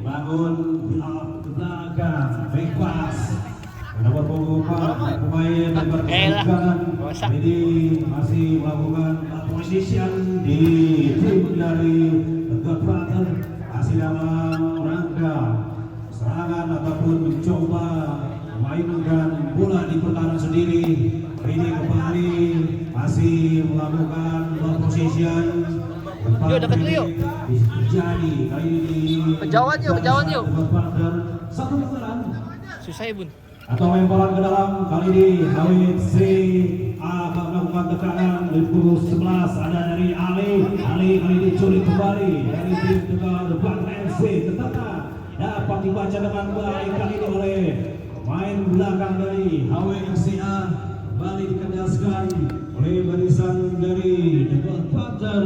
membangun belakang back pass nomor pemain berkelanjutan ini masih melakukan position di tim dari Godfather masih dalam rangka serangan ataupun mencoba memainkan bola di pertahanan sendiri. Ini kembali masih melakukan ball position. Yuk deket dulu yuk. Terjadi kali ini. Kejauhan yuk. Satu pukulan. Susah ya bun. Atau lemparan ke dalam kali ini HWC akan melakukan tekanan di pukul 11 ada dari Ali kali ini curi kembali dari tim depan FC tetapi dapat dibaca dengan baik kali ini oleh pemain belakang dari HWFCA kembali dikandaskan oleh barisan dari The Godfather.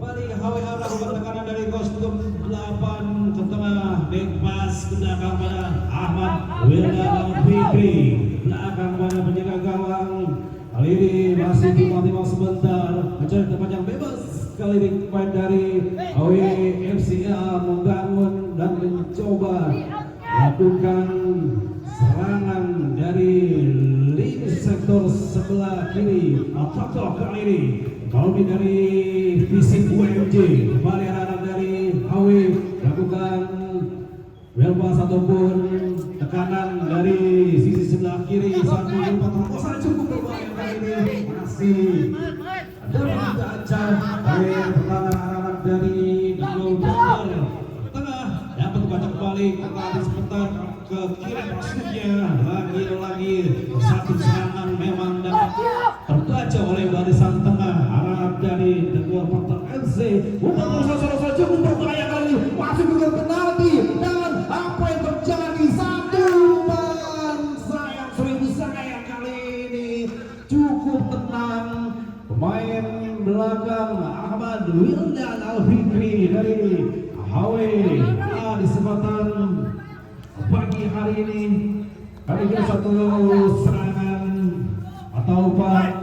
Kembali HWA melakukan tekanan dari kostum 8 ke tengah back pass ke belakang pada Ahmad Wildan Fikri belakang pada penjaga gawang. Kali ini masih timbang sebentar mencari tempat yang bebas. Kali ini pemain dari HWFCA membangun dan mencoba lakukan serangan dari lini sektor sebelah kiri. Atau kali ini kami dari fisik UMJ kembali anak-anak dari HW lakukan welpas ataupun tekanan dari sisi sebelah kiri. Satu perkosaan cukup berbahaya kali ini masih ada baca oleh pertahanan anak-anak dari Golden tengah dapat baca kembali kembali sebentar ke kiri maksudnya lagi satu serangan memang dapat terbaca oleh barisan tengah anak dari The Godfather FC. Umpan bola cukup berbahaya kali masih ke penalti dan apa yang terjadi satu umpan sayang seribu sayang kali ini cukup tenang pemain belakang Ahmad Wildan Al-Fikri dari HW di kesempatan pagi hari ini kali ini satu serangan atau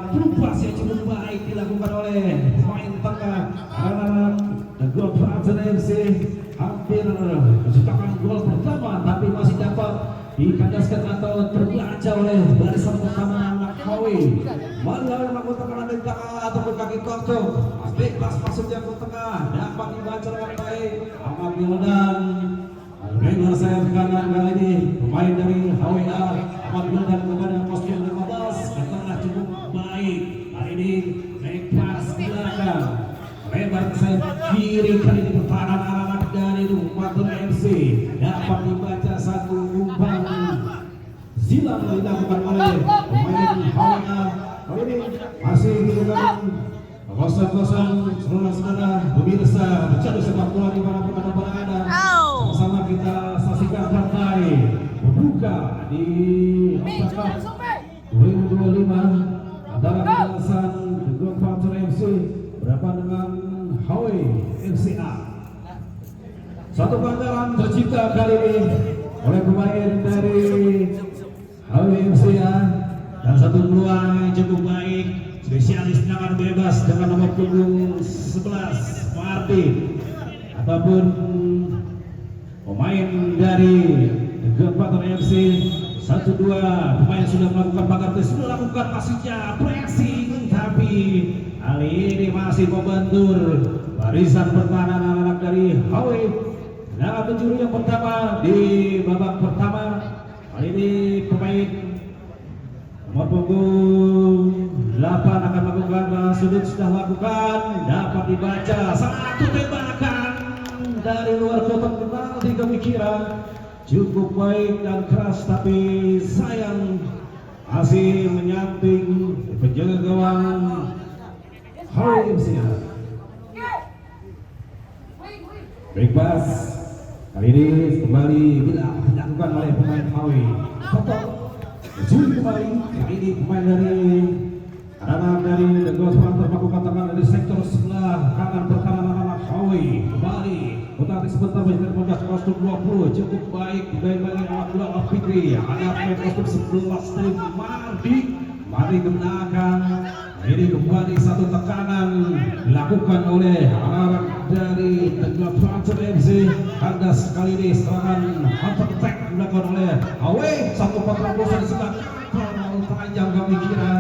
perubahan yang cukup baik dilakukan oleh pemain tengah anak-anak The Godfather FC hampir menciptakan gol pertama tapi masih dapat dikandaskan atau terbaca oleh barisan pertama anak HW. Malah melakukan tekanan dari tengah ataupun kaki kosong bebas masuknya ke tengah dapat dibaca dengan baik Ahmad Wildan. Regular saya kanan kali ini pemain dari HWA Ahmad Wildan kepada kostum 15 ke tengah cukup baik. Kali ini back pass belakang lebar ke sayap kiri kali ini pertahanan anak dari Godfather FC dapat dibaca satu umpan silang dilakukan oleh pemain HWA. Kali ini masih dilakukan kosong-kosong saudara-saudara pemirsa bercadu sepak bola di mana pun Anda berada. Sama kita saksikan partai membuka di Osaka 2025 antara balasan The Godfather FC berhadapan dengan HW FCA. Satu pelanggaran tercipta kali ini oleh pemain dari HW FCA dan satu peluang yang cukup baik spesialis tendangan bebas dengan nomor punggung 11 Martin ataupun pemain dari The Godfather FC 1-2 pemain sudah melakukan pagar tes sudah lakukan pastinya pressing tapi kali ini masih membentur barisan pertahanan anak-anak dari HW. Nah pencuri yang pertama di babak pertama kali ini pemain nomor punggung 8 akan melakukan sudut sudah lakukan dapat dibaca satu tembakan dari luar kotak penalti pemikiran cukup baik dan keras tapi sayang masih menyamping penjaga gawang HWFCA. Back pass kali ini kembali dilakukan oleh pemain HW. Juli kembali kali ini pemain dari anak dari The Godfather melakukan tekanan dari sektor sebelah kanan pertahanan anak HW kembali Utari sebentar menjadi pemain kostum 20 cukup baik dari Ahmad Wildan Fikri ada pemain kostum 11 dari Mardi Mari kemenangan. Ini kembali satu tekanan dilakukan oleh anak dari Tegal Panther FC. Kandas kali ini serangan attack dilakukan oleh Awe. Satu penerobosan sebelah kanan panjang kami kira.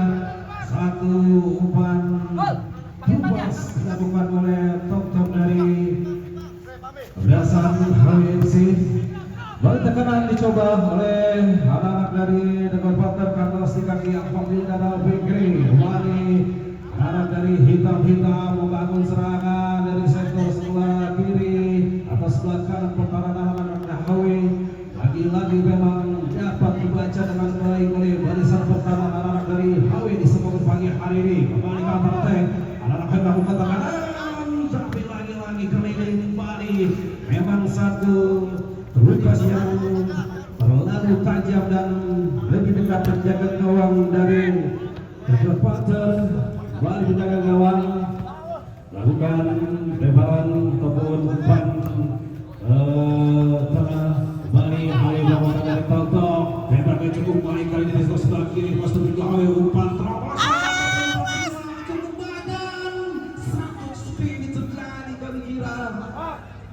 Satu umpan bebas dilakukan oleh top dari berdasarkan HWFC. Balik tekanan dicoba oleh anak-anak dari Tegal Panther. Kandas di kaki Alhamdulillah dalam Fikri. Mari anak dari hitam-hitam membangun serangan dari sektor sebelah kiri atas sebelah kanan pertahanan anak-anak HW. Lagi-lagi memang dapat dibaca dengan baik oleh barisan pertahanan anak-anak dari HW di sepanjang pagi hari ini. Kembali counter attack, anak-anak hendak mengatakan tapi lagi-lagi kali ini kembali memang satu terlukas yang terlalu tajam dan lebih dekat menjaga gawang dari Tegal Panther. Kembali menjaga gawang, lakukan lebaran ataupun umpan tengah. Kembali Hawi melakukan dari Tontok, lebarnya cukup baik kali ini di sebelah kiri. Pas itu Hawi umpan terobos cukup badan, satu spin terjadi kali kira.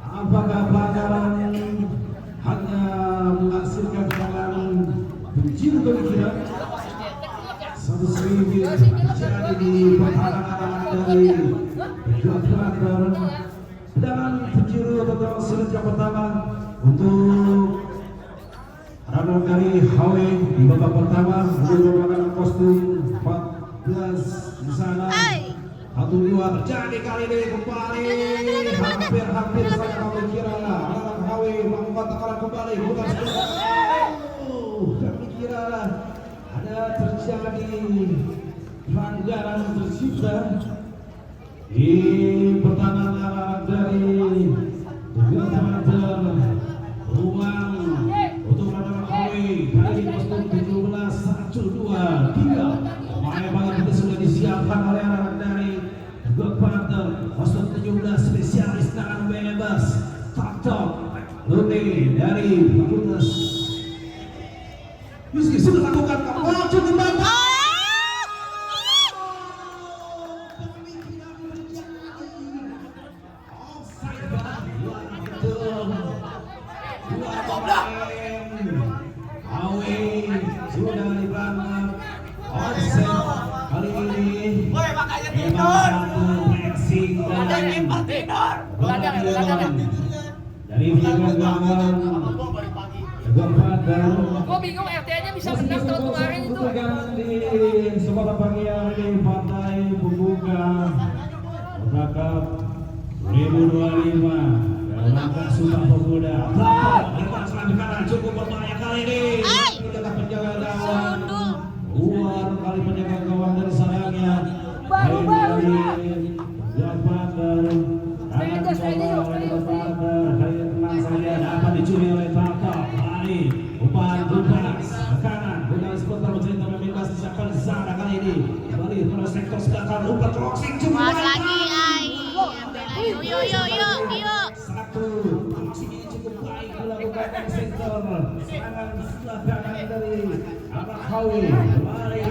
Apakah pelanggaran hanya menghasilkan pelanggaran penjiru kali kira? Satu spin terjadi di pertahanan anak dari Tegal Panther dan penjiru total sejak pertama untuk anak dari HW di babak pertama menggunakan kostum 14 di sana. 1-2 terjadi kali ini kembali hampir saja kami kira anak HW melakukan tekanan kembali bukan kami kira ada terjadi pelanggaran tercipta di pertahanan anak dari Tegal Panther. Ruang untuk anak HW kali ini kostum 17-1-2 3 pemain banget itu sudah disiapkan oleh anak dari Tegal Panther. Kostum 17 spesialis tangan bebas Tontok Luni dari Fakultas Yuski sudah lakukan cukup banget. Sudah dibangun onset kali ini memang satu flexing dari belakang gawang Tegal Panther. Gue bingung RT-nya bisa menang tahun kemarin itu. Di sekolah pagi hari ini partai pembuka World 2025 Langkah Sumpah Pemuda. Lepas selanjutnya cukup berbahaya kali ini. Kita penjaga gawang. Luar kali penjaga gawang dari sarangnya. Tegal Panther. Tangan gawang Tegal Panther. Kali ini tenang saja. Dapat dicuri oleh Tontok. Mari umpan bebas ke kanan. Bukan sebentar mencerita membebas disiapkan Zara kali ini. Kembali pada sektor sebelah kanan. Umpan crossing cukup lagi, yuk. Satu, crossing ini cukup baik dilakukan dari sektor serangan sebelah kanan dari anak Hawi. Kembali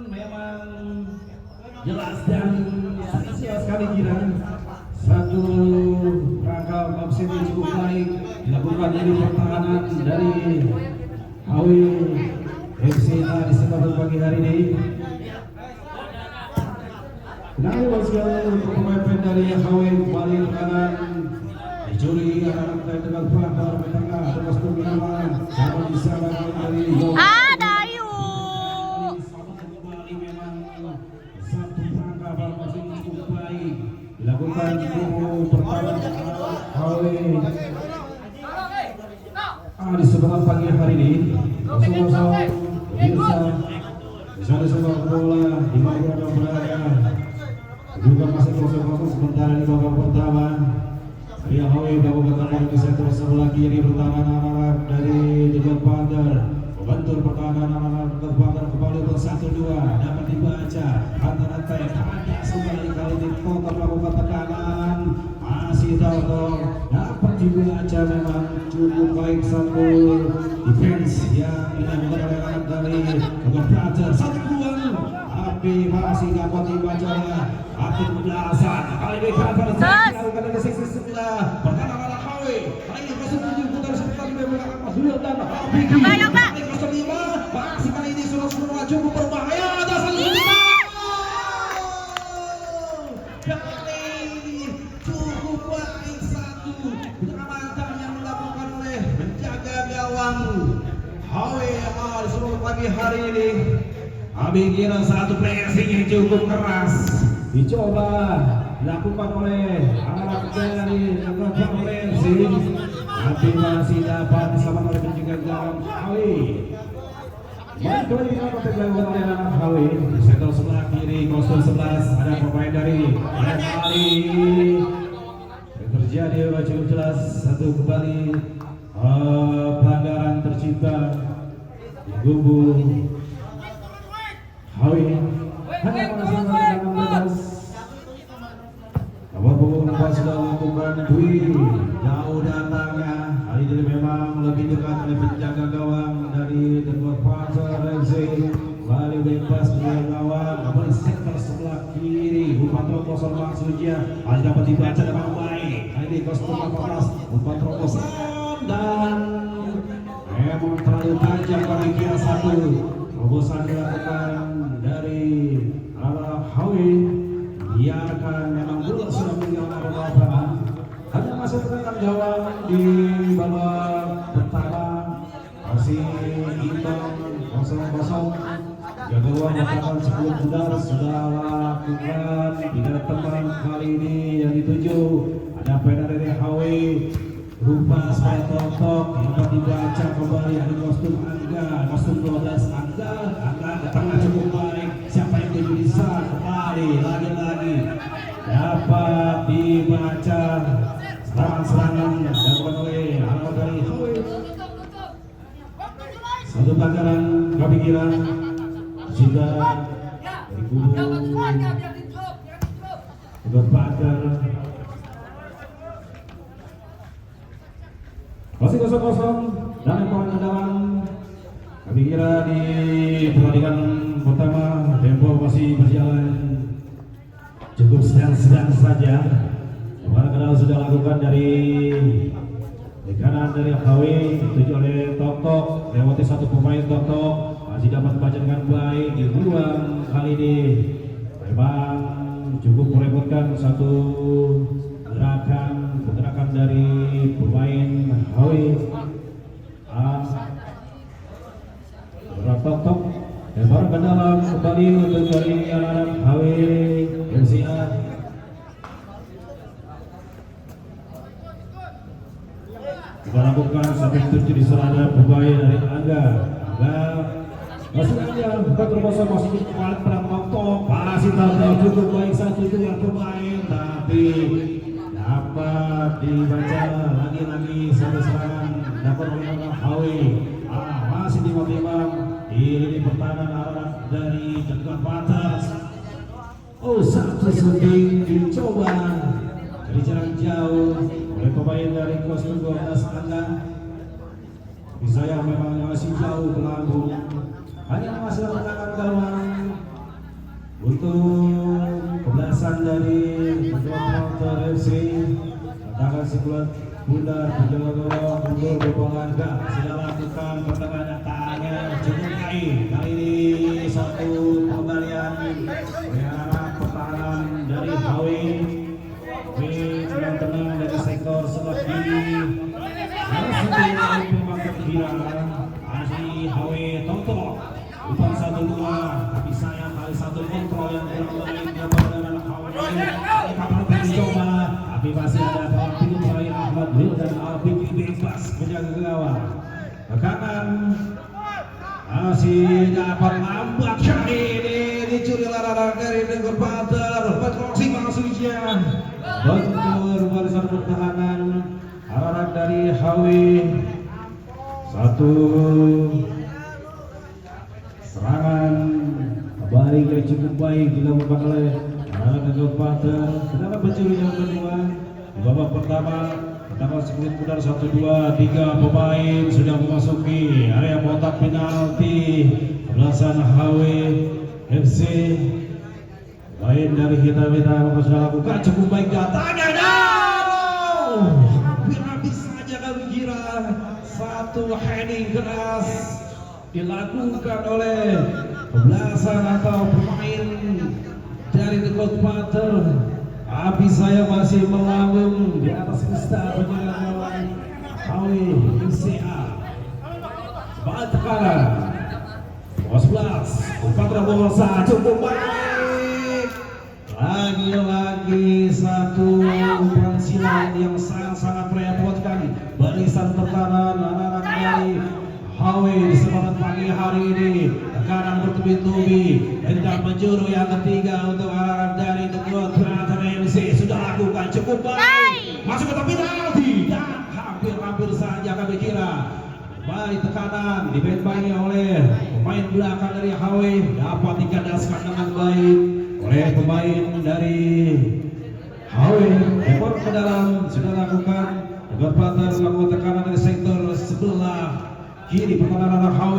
memang jelas dan spesial sekali kira. Satu rangka opsi ini cukup baik dilakukan dari pertahanan dari Hawi FCA di sepanjang pagi hari ini. Namun sekali untuk pemain dari HW kembali ke kanan dicuri anak-anak dari Tegal Panther ke tengah terus bergerak sama di sana dari Dayu kembali memang satu rangka masih cukup baik dilakukan untuk pertahanan HW di sebelah pagi hari ini kosong-kosong bisa sepak bola di mana berada juga masih kosong-kosong sementara di babak pertama. Ria Hawi babak pertama di sektor sebelah kiri pertahanan anak-anak dari Tegal Panther. Membantu pertahanan anak-anak Tegal Panther kembali ber-1-2 dapat dibaca antara attack kembali kali ini Tontok melakukan tekanan masih Tontok dapat dibaca memang cukup cukup baik satu defense yang dilakukan oleh anak dari Praja. Satu peluang tapi masih dapat dibaca aktif penjelasan. Kali ini cover dilakukan dari sisi sebelah pertahanan arah Hawi. Kali ini masuk 7 putar seperti menggunakan Mas Wil dan Habiki. Kali kosong 5 masih kali ini sudah semua cukup berbahaya. Ada saling kita. Kali ini cukup baik satu penyelamatan yang dilakukan oleh penjaga gawang Hawi Amal seluruh pagi hari ini. Abi kira satu pressing yang cukup keras dicoba dilakukan oleh anak dari Rensing, tapi masih dapat diselamatkan oleh penjaga gawang Hawi. Baik, kali ini dapat dilakukan oleh anak Hawi di sektor sebelah kiri kostum 11 ada pemain dari Kali yang terjadi cukup jelas satu kembali pelanggaran tercipta di kubu Hawi. Hanya melaksanakan bebas. Nomor punggung 4 sudah melakukan Dwi jauh datangnya. Hari ini memang lebih dekat oleh penjaga gawang dari The Godfather Rensing. Kembali bebas penjaga gawang kembali sektor sebelah kiri. Umpan terobosan langsung saja masih dapat dibaca dengan baik. Hari ini kostum 14 umpan terobosan dan memang terlalu tajam bagi kira satu. Terobosan dilakukan dari arah Hawi. Biarkan memang bola sudah meninggalkan lapangan. Hanya masih tekan gawang di babak pertama masih imbang 0-0. Jaga gawang melakukan 10 pudar sudah lakukan tidak teman kali ini yang dituju ada pemain dari Hawi rupa supaya totok yang dapat dibaca kembali ada kostum Angga kostum 12 Angga datangnya cukup baik siapa yang tuju di sana kembali lagi dapat dibaca serangan-serangan yang dilakukan oleh anak dari Hawi. Satu pelanggaran kepikiran juga dari kubu Godfather. Masih 0-0 dan poin ke dalam. Kami kira di pertandingan pertama tempo masih berjalan cukup sedang saja. Kemarin kenal sudah lakukan dari kanan dari Hawi dituju oleh Tok lewati satu pemain Tok masih dapat membaca dengan baik di ruang kali ini. Memang cukup merepotkan satu gerakan dari pemain Hawi. Tok lebar ke dalam kembali untuk dari anak Hawi bersiap. Kita lakukan sampai tujuh di sana pemain dari Angga masuk aja bukan terbosok masih di kepala Tok masih tahu cukup baik satu itu yang pemain tapi dapat dibaca lagi satu serangan dapat oleh anak Hawi. Masih timbang di lini pertahanan arah dari Jangkauan Batas. Satu shooting dicoba dari jarak jauh oleh pemain dari kostum 12 Angga. Tapi saya memang masih jauh melambung. Hanya masih menggunakan gawang untuk kebelasan dari Godfather FC. Katakan sebulan bundar penjaga gawang untuk berpolangga sudah lakukan pertengahan tanya cukup baik. Kali ini satu pembalian arah pertahanan dari Hawi. Tenang dari sektor sebelah kiri. Masih dari pemain terkira masih Hawi Tok. Umpan 1-2 tapi sayang kali satu kontrol yang kurang baik daripada anak Hawi. Kapan dicoba tapi masih ada kawan tim lain Ahmad Wil dan Alvin bebas menjaga gawang. Ke kanan masih dapat lambat kali ini dicuri larangan dari The Godfather. Crossing langsung ujian bentur barisan pertahanan arah dari Hawi. Satu serangan kembali yang cukup baik dilakukan oleh anak The Godfather. Dalam pencuri yang kedua di babak pertama Tanggal sekitar benar 1, 2, 3 pemain sudah memasuki area kotak penalti belasan HW FC. Main dari kita sudah lakukan cukup baik datangnya. Hampir habis saja kami kira. Satu heading keras dilakukan oleh belasan atau pemain dari The Godfather. Tapi saya masih melambung di atas pista penyerang HW MCA. Balik tekanan 11 Godfather bola cukup baik. Lagi-lagi satu umpan silang yang sangat-sangat merepotkan barisan pertahanan anak-anak dari HW di kesempatan pagi hari ini. Tekanan bertubi-tubi hendak menjuru yang ketiga untuk anak-anak dari The Godfather MC. Sudah lakukan cukup baik, masuk ke tepi penalti dan hampir saja kami kira baik tekanan dimainkan oleh pemain belakang dari HW dapat dikandaskan dengan baik oleh pemain dari HW. Ekor ke dalam sudah lakukan The Godfather melakukan tekanan dari sektor sebelah kiri pertahanan anak HW.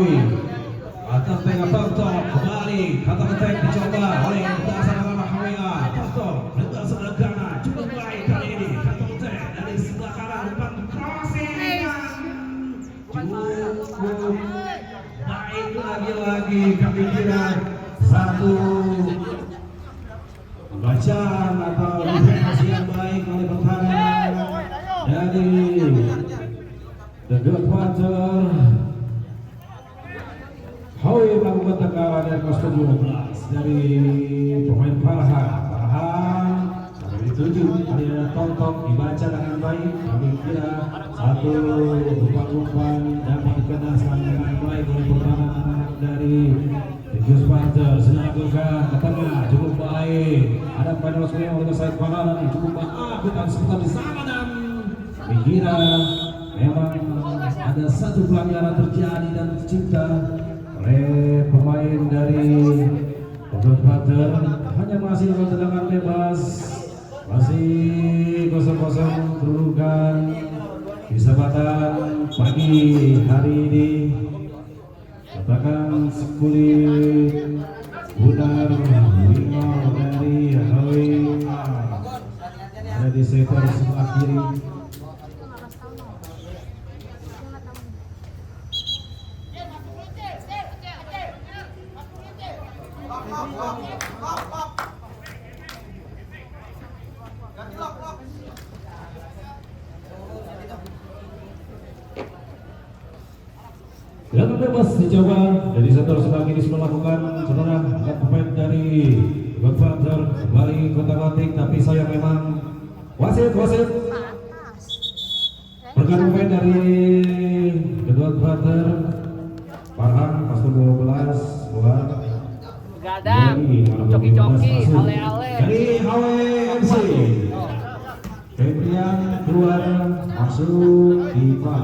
Atas tengah Tonton kembali kata ketek dicoba oleh belasan anak HWA. Tonton lebar sebelah kanan cukup baik kali ini. Kata ketek dari sebelah kanan depan crossing cukup baik lagi kami kira satu bacaan atau defense yang baik oleh pertahanan dari The Godfather. HW melakukan tekanan dari kelas 17 dari pemain Farhan sampai dituju kali ada Tonton dibaca dengan baik. Kami kira satu umpan dapat dikandaskan dengan baik oleh pertahanan dari The Godfather. Sudah lakukan ke tengah cukup baik. Ada pemain yang oleh Said Farhan cukup baik. Kita sebentar di sana dan kami kira memang ada satu pelanggaran terjadi dan tercipta oleh pemain dari The Godfather. Hanya masih tendangan bebas, masih kosong-kosong kedudukan di kesempatan pagi hari ini. Katakan sekulit Bunar Limau dari HW ada di sektor sebelah kiri. Yang bebas dicoba dari sektor sebelah kiri sudah lakukan saudara angkat pemain dari Godfather kembali kontak-kontak, tapi saya memang wasit berkat pemain dari Godfather Farhan pas 12 luar Gadang, coki-coki, ale-ale dari HW MC. Febrian keluar masuk di Pak.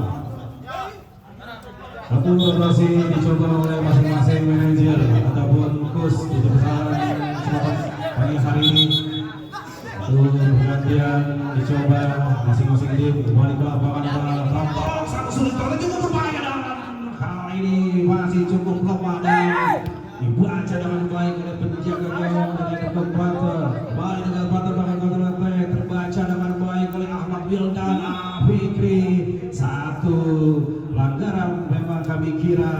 Satu rotasi dicoba oleh masing-masing manajer ataupun coach di perusahaan kesempatan pagi hari ini. Satu pergantian dicoba masing-masing tim kembali ke lapangan tanpa sangat sulit karena cukup berbahaya dan kali ini masih cukup lemah dan dibaca dengan baik oleh penjaga gawang dari The Godfather. Kembali dengan Godfather dengan kontra-attack terbaca dengan baik oleh Ahmad Wildan Fikri. Satu pelanggaran memang kami kira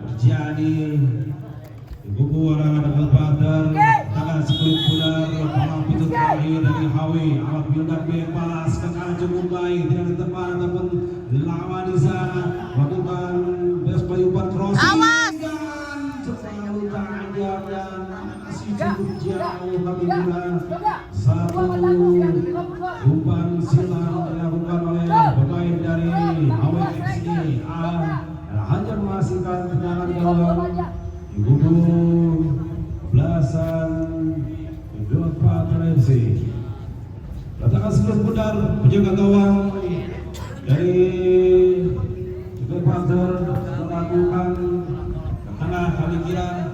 terjadi di kubu orang The Godfather. Tangan sekulit pular malam pintu terakhir dari HW. Ahmad Wildan bebas ke kanan cukup baik, tidak ditepan ataupun lawan di sana melakukan bebas umpan crossing. Selalu tajam dan masih cukup jauh kami kira satu umpan silang dilakukan oleh pemain dari HWFC hanya menghasilkan tendangan gawang di kubu belasan The Godfather FC. Letakkan sebelah benar penjaga gawang dari The Godfather melakukan tengah kami kira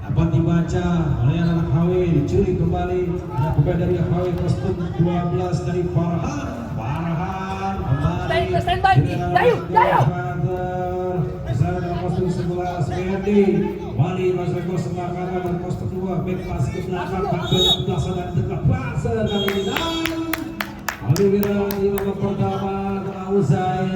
dapat dibaca oleh anak HW, dicuri kembali ada pemain dari HW kostum 12 dari Farhan Baik, standby. Dayu. Bisa dalam posisi 11 Ferdi. Wali masuk ke sebelah kanan dan pos kedua back pas ke belakang tampil pelaksanaan tegak pasar kali ini. Wali Wira di babak pertama telah usai.